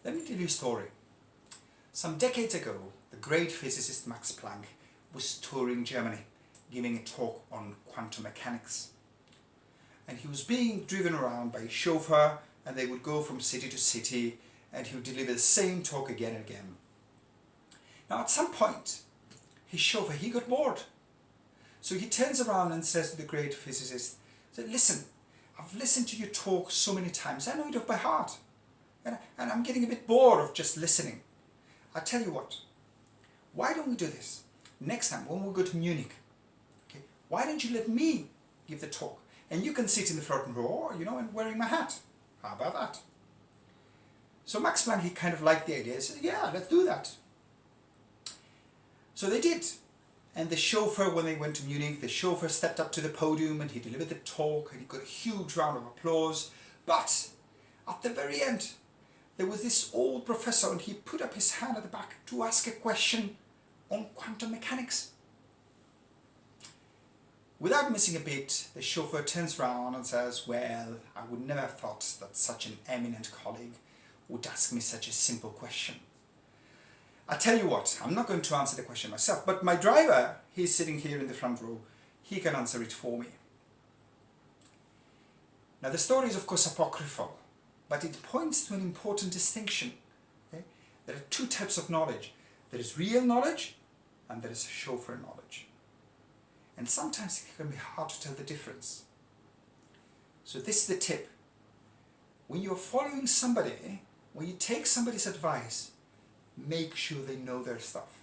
Let me tell you a story. Some decades ago, the great physicist Max Planck was touring Germany, giving a talk on quantum mechanics. And he was being driven around by a chauffeur, and they would go from city to city, and he would deliver the same talk again and again. Now at some point, his chauffeur, he got bored. So he turns around and says to the great physicist, "Listen, I've listened to your talk so many times, I know it off by heart, and I'm getting a bit bored of just listening. I tell you what, why don't we do this? Next time when we go to Munich, okay, why don't you let me give the talk, and you can sit in the front row, and wearing my hat. How about that?" So Max Planck, he kind of liked the idea. He said, "Yeah, let's do that." So they did. And the chauffeur, when they went to Munich, the chauffeur stepped up to the podium and he delivered the talk and he got a huge round of applause. But at the very end, there was this old professor and he put up his hand at the back to ask a question on quantum mechanics. Without missing a beat, the chauffeur turns around and says, "Well, I would never have thought that such an eminent colleague would ask me such a simple question. I tell you what, I'm not going to answer the question myself, but my driver, he's sitting here in the front row, he can answer it for me." Now the story is of course apocryphal, but it points to an important distinction. Okay? There are two types of knowledge. There is real knowledge and there is chauffeur knowledge. And sometimes it can be hard to tell the difference. So this is the tip. When you're following somebody, when you take somebody's advice, make sure they know their stuff.